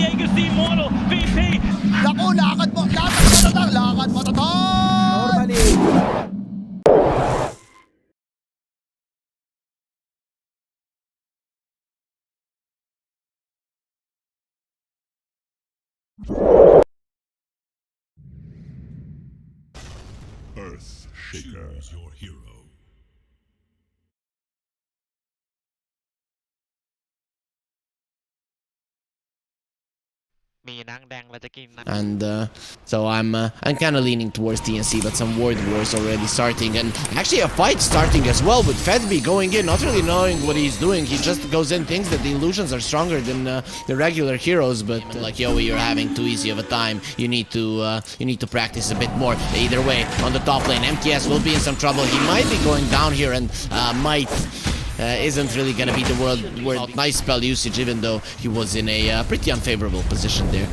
Diego's the immortal VP. Naku, lakad mo tatang, lakad mo tatang! Normally. Earth Shaker. Choose your hero. And so I'm kind of leaning towards TNC, but some word wars already starting, and actually a fight starting as well with Fedby going in, not really knowing what he's doing. He just goes in, thinks that the illusions are stronger than the regular heroes, but like Yowie, you're having too easy of a time. You need to practice a bit more. Either way, on the top lane, MTS will be in some trouble. He might be going down here, and isn't really gonna be the world. Nice spell usage, even though he was in a pretty unfavorable position there.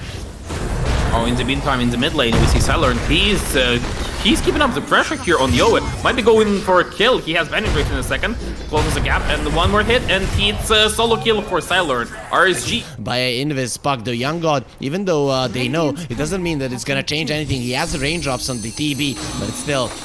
Oh, in the meantime, in the mid lane, we see Cylern. He's keeping up the pressure here on Yowie. Might be going for a kill. He has penetrate in a second. Closes the gap, and one more hit, and it's a solo kill for Cylern. RSG. By Invis Puck, the young god, even though they know, it doesn't mean that it's gonna change anything. He has the raindrops on the TB, but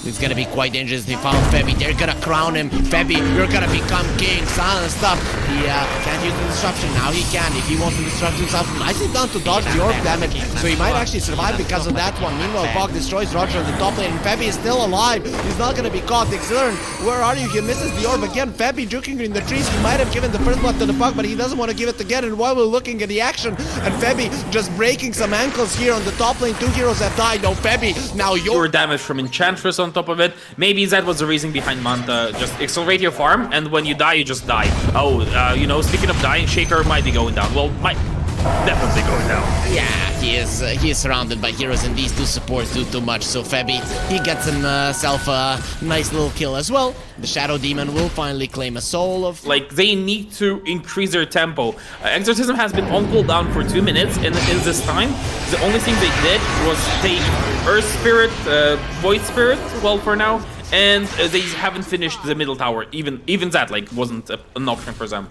it's gonna be quite dangerous. They found Febby. They're gonna crown him. Febby, you're gonna become king. Silent stuff. He can't use the disruption. Now he can. If he wants to disrupt himself, nicely done to dodge the orb damage. So he might actually survive because of that one. Meanwhile, Puck destroys Roger on the top lane, and Febby is still alive. He's not gonna be caught. Xern, where are you? He misses the orb again. Febby juking in the trees. He might have given the first blood to the Puck, but he doesn't want to give it again. And while we're looking at the action, and Febby just breaking some ankles here on the top lane. Two heroes have died. No, Febby, now Your damage from Enchantress on top of it. Maybe that was the reason behind Manta. Just accelerate your farm, and when you die, you just die. Oh, you know, speaking of dying, Shaker might be going down. Well, might definitely going down. Yeah, he is surrounded by heroes, and these two supports do too much. So Febby, he gets himself a nice little kill as well. The Shadow Demon will finally claim a soul of... Like, they need to increase their tempo. Exorcism has been on cooldown for 2 minutes, and in this time, the only thing they did was take Earth Spirit, Void Spirit, well, for now, and they haven't finished the middle tower. Even that, like, wasn't an option for them.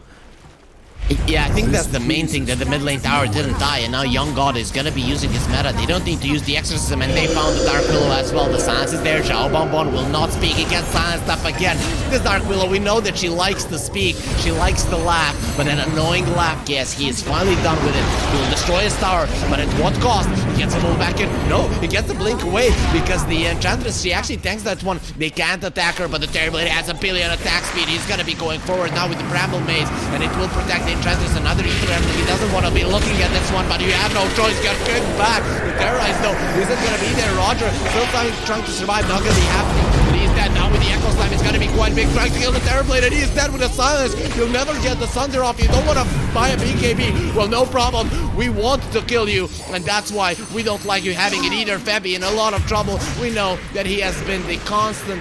Yeah, I think that's the main thing, that the mid lane tower didn't die, and now Young God is gonna be using his meta. They don't need to use the Exorcism, and they found the Dark Willow as well. The silence is there. Zhao Bonbon will not speak against silence stuff again. This Dark Willow, we know that she likes to speak, she likes to laugh, but an annoying laugh. Yes, he is finally done with it. He will destroy his tower, but at what cost? He gets a move back in. No, he gets the blink away, because the Enchantress, she actually tanks that one. They can't attack her, but the Terrorblade has a billion attack speed. He's gonna be going forward now with the Bramble Maze, and it will protect the Enchantress. Another Ether Emerald. He doesn't want to be looking at this one, but you have no choice. Get kicked back. The Terrorize, though, isn't going to be there. Roger still trying to survive. Not going to be happening. But he's dead now with the Echo Slam. It's going to be quite big. Trying to kill the Terrorblade, and he is dead with the silence. You'll never get the Thunder off. You don't want to buy a BKB. Well, no problem. We want to kill you, and that's why we don't like you having it either. Febby in a lot of trouble. We know that he has been the constant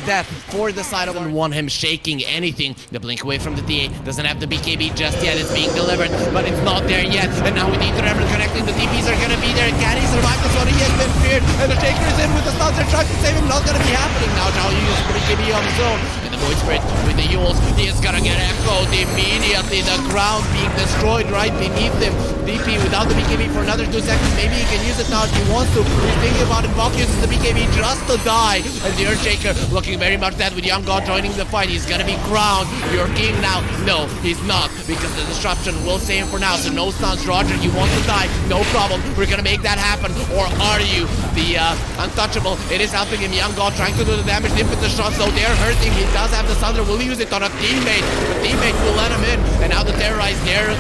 death for the side of them. Want him shaking anything. The blink away from the TA doesn't have the BKB just yet. It's being delivered, but it's not there yet. And now we need to remember connecting. The TPs are gonna be there. Can he survive this one? He has been feared, and the Shaker is in with the stuns. They're trying to save him. Not gonna be happening now. Now he uses BKB on his own. And the Void Spirit with the Yules, he is gonna get echoed immediately. The ground being destroyed right beneath him. DP without the BKB for another 2 seconds. Maybe he can use it now if he wants to. He's thinking about it. Valk uses the BKB just to die. And the Earthshaker looking very much dead with Young God joining the fight. He's gonna be crowned your king now. No, he's not, because the disruption will save him for now. So no stuns. Roger, you want to die? No problem. We're gonna make that happen. Or are you the untouchable? It is helping him. Young God trying to do the damage. Dip with the shots, though they're hurting. He does have the Thunder. Will use it on a teammate. The teammate will let him in. And now the Terrorize there,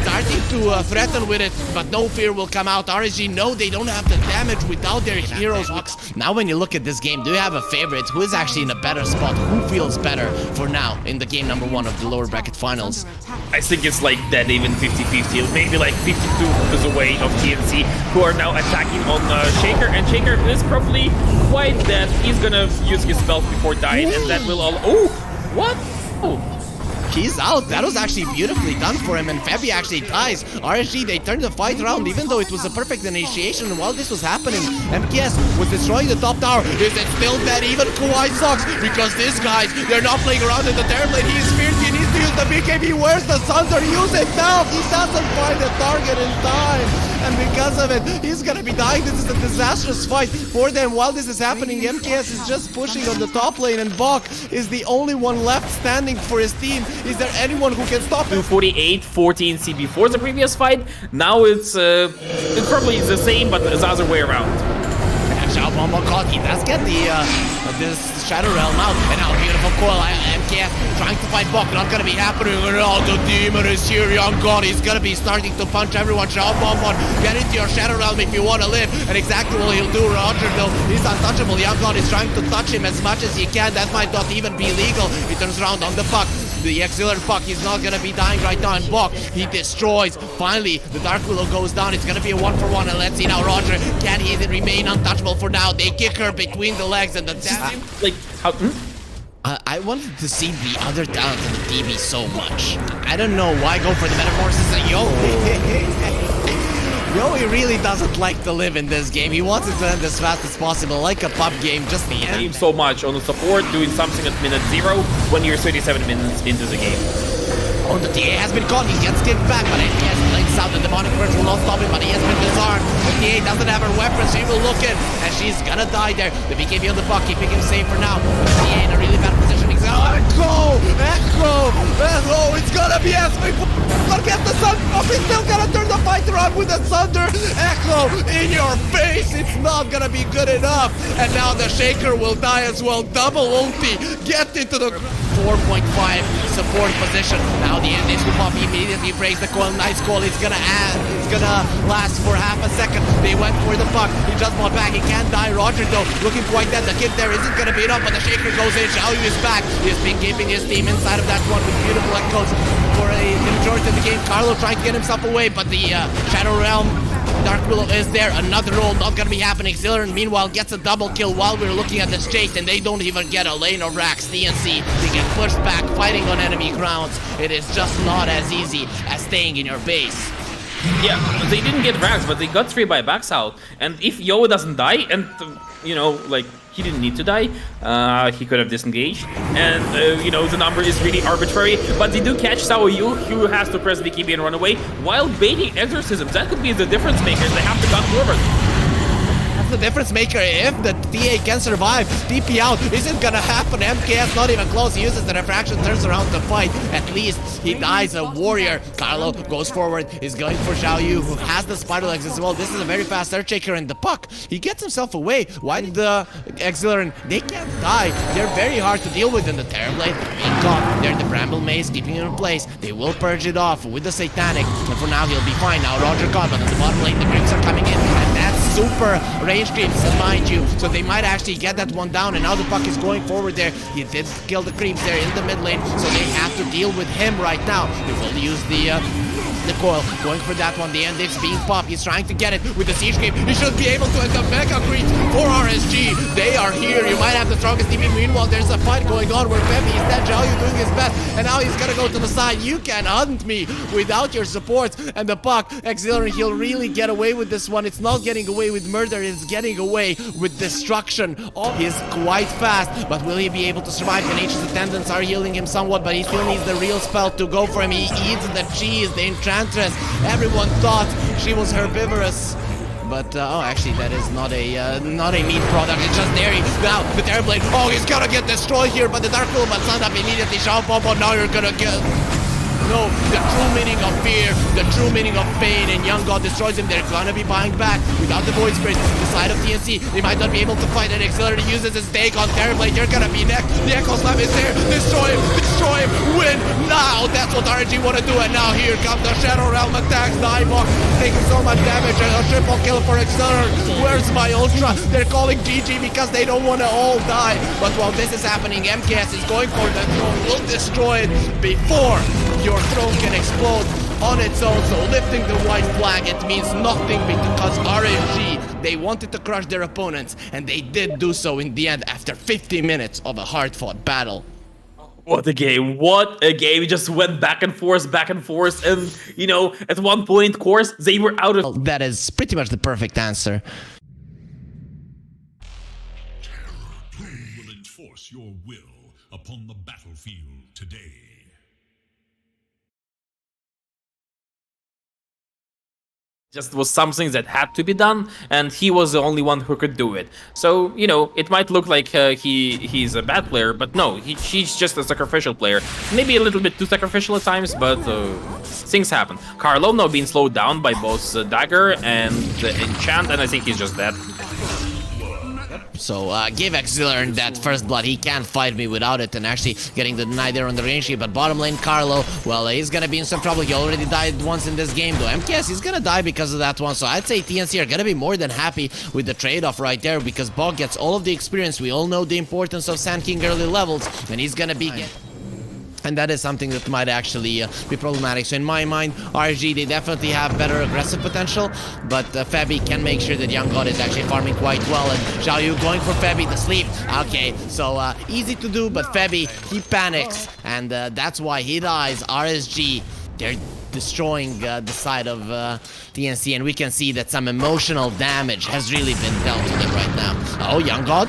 starting to threaten with it, but no fear will come out. RSG, no, they don't have the damage without their heroes. Now when you look at this game, do you have a favorite? Who is actually in a better spot? Who feels better for now in the game number 1 of the lower bracket finals? I think it's like that, even 50-50, maybe like 52 is away of TNC, who are now attacking on Shaker, and Shaker is probably quite dead. He's gonna use his spells before dying, and that will all... Oh! What? Oh! He's out. That was actually beautifully done for him, and Febby actually dies. RSG, they turned the fight around, even though it was a perfect initiation. While this was happening, MTS was destroying the top tower. Is it still dead? Even Kawhi sucks, because these guys, they're not playing around in the Terrorblade. He is feared. He needs to use the BKB. Where's the Thunder? Use it now. He doesn't find the target in time. And because of it, he's gonna be dying. This is a disastrous fight for them. While this is happening, MKS is just pushing on the top lane, and Bok is the only one left standing for his team. Is there anyone who can stop him? 248, 14 C before the previous fight. Now it's probably the same, but it's the other way around. Xiao Bombo caught. He does get this Shadow Realm out. And now beautiful coil. MKS trying to fight Bok. Not gonna be happening. Oh, the demon is here. Young God. He's gonna be starting to punch everyone. Xiao Bombo, get into your Shadow Realm if you want to live. And exactly what he'll do. Roger, though, he's untouchable. Young God is trying to touch him as much as he can. That might not even be legal. He turns around on the puck. The auxiliary puck, he's not gonna be dying right now, and Bok, he destroys. Finally, the Dark Willow goes down. It's gonna be a 1-for-1, and let's see now, Roger, can he remain untouchable for now? They kick her between the legs, and the like, how... I wanted to see the other talent in the DB so much. I don't know why go for the Metamorphosis and Yo. Yo, he really doesn't like to live in this game. He wants it to end as fast as possible, like a pub game, just the end. Aim so much on the support, doing something at minute 0 when you're 37 minutes into the game. Oh, the TA has been caught. He gets kicked back, but he has links out. The demonic purge will not stop him, but he has been disarmed. The TA doesn't have her weapons. She will look in, and she's gonna die there. The BKB on the puck, keeping him safe for now. But the TA in a really bad position. He's gonna Echo! It's gonna be Esme. Forget the sun. Oh, he's still gonna turn the fight around with the Thunder. Echo in your face. It's not gonna be good enough. And now the Shaker will die as well. Double ulti. Get into the 4.5 support position. Now the end is Pop immediately breaks the coil. Nice call. It's gonna last for half a second. They went for the puck. He just bought back. He can't die. Roger though looking quite dead. The kid there isn't gonna be enough, but the Shaker goes in. Xiaoyu is back. He's been keeping his team inside of that one with beautiful echoes for the majority of the game. Carlo trying to get himself away, but the Shadow Realm Dark Willow is there. Another roll not gonna be happening. Xilern meanwhile gets a double kill while we're looking at this chase, and they don't even get a lane of racks. TNC, they get pushed back fighting on enemy grounds. It is just not as easy as staying in your base. Yeah, they didn't get racks, but they got 3 buybacks out. And if Yo doesn't die, and you know, like, he didn't need to die, he could have disengaged. And, you know, the number is really arbitrary, but they do catch Sao Yu, who has to press BKB and run away, while baiting Exorcism. That could be the difference makers. They have to gun forward. That's the difference maker. If the TA can survive, TP out isn't gonna happen. MKS not even close. He uses the refraction, turns around to fight. At least he dies a warrior. Carlo goes forward. He's going for Xiaoyu, who has the spider legs as well. This is a very fast Earthshaker in the puck. He gets himself away. Why did the Exilern? They can't die. They're very hard to deal with in the Terrorblade. Being caught. They're in the Bramble Maze, keeping him in place. They will purge it off with the Satanic. And for now, he'll be fine. Now Roger caught, but on the bottom lane, the creeps are coming in. And that's super range creeps, mind you. So they might actually get that one down. And now the puck is going forward there. He did kill the creeps there in the mid lane. So they have to deal with him right now. They will use the coil, going for that one. The end is being popped. He's trying to get it with the siege creep. He should be able to end the mega creep for RSG. They are here. You might have the strongest team. Meanwhile, there's a fight going on where Pepe is dead. Xiaoyu doing his best, and now he's gonna go to the side. You can hunt me without your supports. And the puck, Auxiliary, he'll really get away with this one. It's not getting away with murder. It's getting away with destruction. He's quite fast, but will he be able to survive? The Nature's Attendants are healing him somewhat, but he still needs the real spell to go for him. He eats the cheese, the Enchantress. Everyone thought she was herbivorous, but oh, actually, that is not a meat product. It's just dairy. Now the Terrorblade. Oh, he's gonna get destroyed here, but the Dark Willow but stand up immediately. Shao Bombo. Now you're gonna get. No, the true meaning of fear, the true meaning of pain, and Young God destroys him. They're gonna be buying back without the Void Spirit. The side of TNC, they might not be able to fight, and Auxiliary uses his take on Terrorblade. You're gonna be next. The Echo Slam is there. Destroy him, win now. That's what RSG want to do, and now here comes the Shadow Realm attacks. Nibok taking so much damage, and a triple kill for Auxiliary. Where's my Ultra? They're calling GG because they don't want to all die. But while this is happening, MKS is going for the throne. Will destroy it before your throne can explode on its own. So lifting the white flag, it means nothing because RSG, they wanted to crush their opponents, and they did do so in the end after 50 minutes of a hard-fought battle. What a game, what a game. It just went back and forth, and, you know, at one point, of course, they were out of... That is pretty much the perfect answer. Who will enforce your will upon the battlefield today? Just was something that had to be done, and he was the only one who could do it. So, you know, it might look like he's a bad player, but no, he's just a sacrificial player. Maybe a little bit too sacrificial at times, but things happen. Carlo now being slowed down by both Dagger and the Enchant, and I think he's just dead. So give Exilern that first blood. He can't fight me without it, and actually getting the deny there on the range here. But bottom lane Carlo, well, he's gonna be in some trouble. He already died once in this game though. MKS, he's gonna die because of that one. So I'd say TNC are gonna be more than happy with the trade-off right there, because Bog gets all of the experience. We all know the importance of Sand King early levels, and he's gonna be and that is something that might actually be problematic. So in my mind, RSG, they definitely have better aggressive potential, but Febby can make sure that Young God is actually farming quite well, and Xiao Yu going for Febby to sleep. Okay, so easy to do, but Febby, he panics, and that's why he dies. RSG, they're destroying the side of TNC, and we can see that some emotional damage has really been dealt to them right now. Oh, Young God,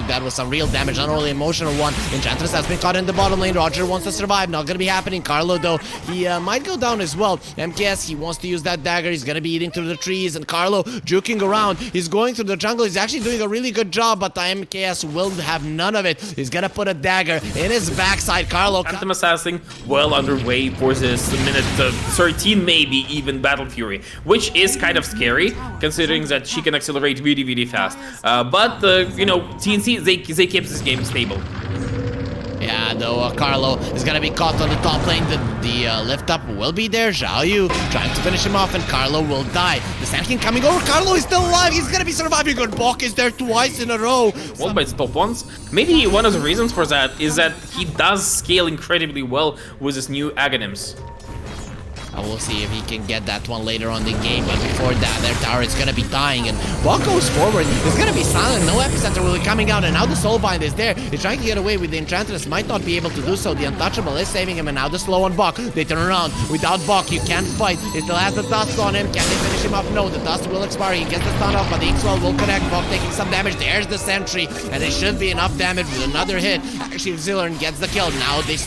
that was some real damage, not only emotional one. Enchantress has been caught in the bottom lane. Roger wants to survive, not gonna be happening. Carlo though, he might go down as well. MKS, he wants to use that dagger. He's gonna be eating through the trees, and Carlo juking around. He's going through the jungle. He's actually doing a really good job, but the MKS will have none of it. He's gonna put a dagger in his backside. Carlo, Phantom Assassin well underway for this minute 13, maybe even Battle Fury, which is kind of scary considering that she can accelerate really, really fast. But you know, TNC, they keep this game stable. yeah, though Carlo is gonna be caught on the top lane. The lift up will be there. Xiao Yu trying to finish him off, and Carlo will die. The Sand King coming over. Carlo is still alive. He's gonna be surviving. Good Bok is there twice in a row. One by the top ones. Maybe one of the reasons for that is that he does scale incredibly well with his new Aghanims. We'll see if he can get that one later on in the game, but before that, their tower is gonna be dying, and Bok goes forward. He's gonna be silent. No epicenter will be coming out, and now the Soulbind is there. He's trying to get away with the Enchantress. Might not be able to do so. The Untouchable is saving him, and now the slow on Bok. They turn around. Without Bok, you can't fight. He still has the dust on him. Can they finish him off? No, the dust will expire. He gets the stun off, but the Inkswell will connect. Bok taking some damage. There's the sentry, and it should be enough damage with another hit. Actually, Zillern gets the kill. Now they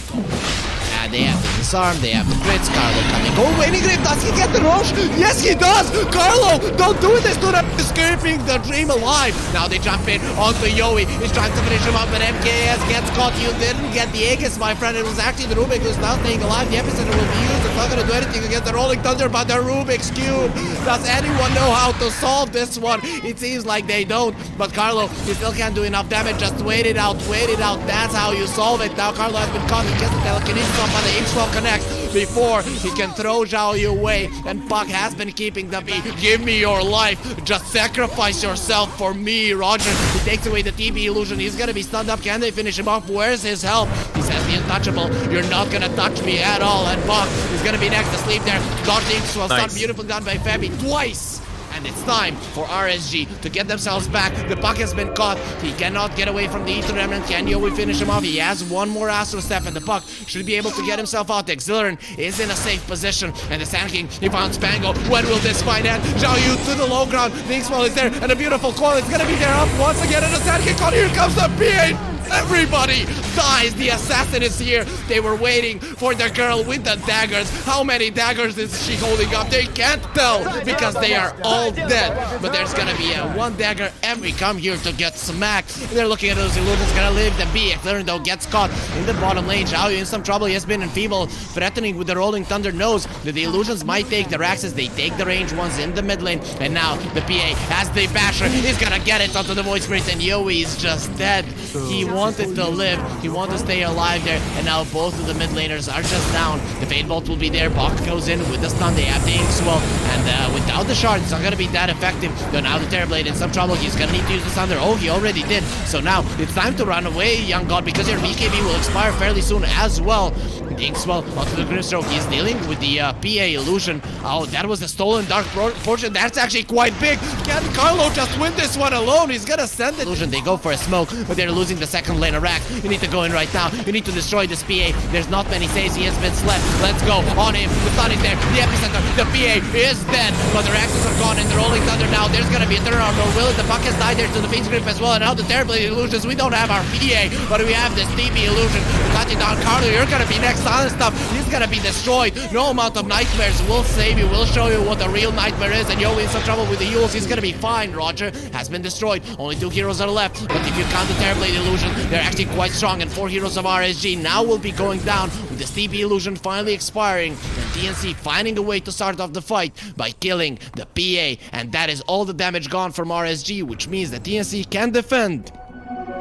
they have the disarm, they have the crits. Carlo coming. Oh, waiting grip. Does he get the rush? Yes, he does. Carlo, don't do this to them. Escaping the dream alive. Now they jump in onto Yowie. He's trying to finish him up, but MKS gets caught. You didn't get the Aegis, my friend. It was actually the Rubik who's now staying alive. The epicenter will be used. It's not going to do anything against the Rolling Thunder, but the Rubik's Cube. Does anyone know how to solve this one? It seems like they don't. But Carlo, he still can't do enough damage. Just wait it out. Wait it out. That's how you solve it. Now Carlo has been caught. He gets the telekinesis off, but the Inkswell connects before he can throw Xiao Yu away. And Puck has been keeping the beat. Give me your life. Just sacrifice yourself for me, Roger. He takes away the TB illusion. He's gonna be stunned up. Can they finish him off? Where's his help? He says the Untouchable. You're not gonna touch me at all. And Puck is gonna be next to sleep there. Got the Inkswell stun. Beautifully done by Febby twice. And it's time for RSG to get themselves back. The Puck has been caught. He cannot get away from the Ether Remnant. Can Yowie finish him off? He has one more Astro Step, and the Puck should be able to get himself out. Exilern is in a safe position, and the Sand King, he found Spangle. When will this fight end? Xiao Yu to the low ground. The Inkswell is there, and a beautiful coil is gonna be there up once again, and the Sand King caught. Here comes the P8. Everybody dies. The assassin is here. They were waiting for the girl with the daggers. How many daggers is she holding up? They can't tell because they are all dead. But there's gonna be one dagger every come here to get smacked. They're looking at those illusions. Gonna live the B. Exilern though gets caught in the bottom lane. Xiao Yu in some trouble. He has been enfeebled. Threatening with the Rolling Thunder knows that the illusions might take the Raxes. They take the range ones in the mid lane. And now the PA has the basher. He's gonna get it onto the Void Spirit, and Yowie is just dead. He wanted to live, he wanted to stay alive there, and now both of the mid laners are just down. The Fade Bolt will be there. Bok goes in with the stun. They have the Inkswell, and without the shard, it's not going to be that effective. Though now the Terrorblade in some trouble. He's going to need to use the Thunder. Oh, he already did. So now it's time to run away, Young God, because your BKB will expire fairly soon as well. The Inkswell onto the Grimstroke. He's dealing with the PA illusion. Oh, that was the stolen Dark Fortune. That's actually quite big. Can Carlo just win this one alone? He's going to send the illusion. They go for a smoke, but they're losing the second second lane of Rax. You need to go in right now. You need to destroy this PA. There's not many saves. He has been slept. Let's go on him. The sun is there. The epicenter. The PA is dead. But the Raxes are gone and they're rolling thunder now. There's gonna be a turnaround. Or will it? The puck has died there to the Phoenix Grip as well. And now the Terrible Illusions. We don't have our PA, but we have this DB Illusion. Touching down Carlo. You're gonna be next on and stuff. He's gonna be destroyed. No amount of nightmares will save you. We'll show you what a real nightmare is. And Yowie in some trouble with the Yules. He's gonna be fine. Roger has been destroyed. Only 2 heroes are left. But if you count the Terrible Illusion, they're actually quite strong. And 4 heroes of RSG now will be going down with this DB Illusion finally expiring. And TNC finding a way to start off the fight by killing the PA. And that is all the damage gone from RSG, which means that TNC can defend.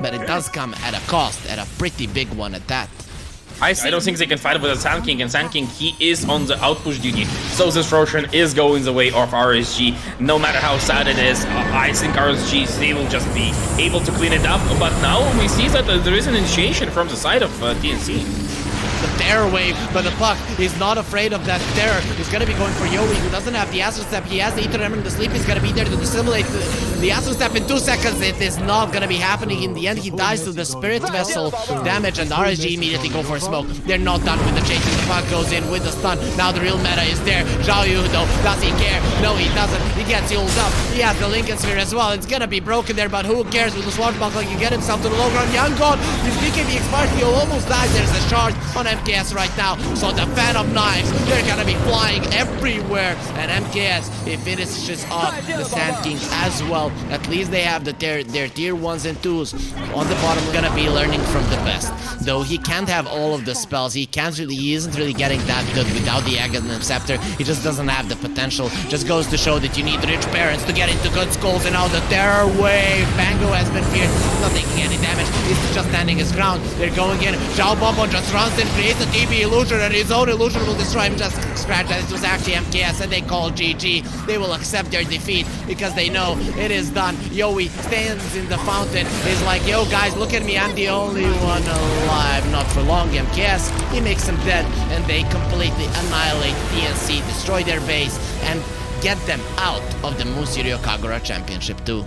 But it does come at a cost, at a pretty big one at that. I don't think they can fight with a Sand King, and Sand King, he is on the outpush duty. So this Roshan is going the way of RSG. No matter how sad it is, I think RSG, they will just be able to clean it up. But now we see that there is an initiation from the side of TNC. The terror wave, but the puck is not afraid of that terror. He's gonna be going for Yowie, who doesn't have the Astro Step. He has the Ether Emerald, the Sleep is gonna be there to dissimulate the Astro Step in 2 seconds. It is not gonna be happening. In the end, he dies to the Spirit Vessel damage, and RSG immediately go for a smoke. They're not done with the chasing. The puck goes in with the stun. Now the real meta is there. Zhao Yu, though, does he care? No, he doesn't. He gets healed up. He has the Lincoln Sphere as well. It's gonna be broken there, but who cares? With the Swashbuckler, you get himself to the low ground. Young God, his BKB expires. He'll almost die. There's a shard on MKS right now. So the Phantom Knives, they're gonna be flying everywhere. And MKS, it finishes off the Sand King as well. At least they have their tier 1s and 2s. On the bottom, we're gonna be learning from the best. Though he can't have all of the spells. He isn't really getting that good without the Aghanim Scepter. He just doesn't have the potential. Just goes to show that you need rich parents to get into good schools. And now the Terror Wave. Bango has been feared. Not taking any damage. He's just standing his ground. They're going in. Zhao Bombo just runs in, creates a TB illusion, and his own illusion will destroy him. Just scratch that. It was actually MKS, and they call GG. They will accept their defeat because they know it is done. Yowie stands in the fountain. He's like, yo guys, look at me. I'm the only one alive. Not for long. MKS, he makes them dead, and they completely annihilate TNC, destroy their base, and get them out of the Musiryo Kagura Championship too.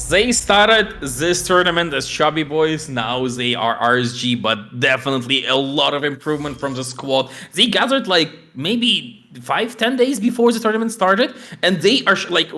They started this tournament as chubby boys, now they are RSG, but definitely a lot of improvement from the squad. They gathered like maybe 5-10 days before the tournament started, and they are like...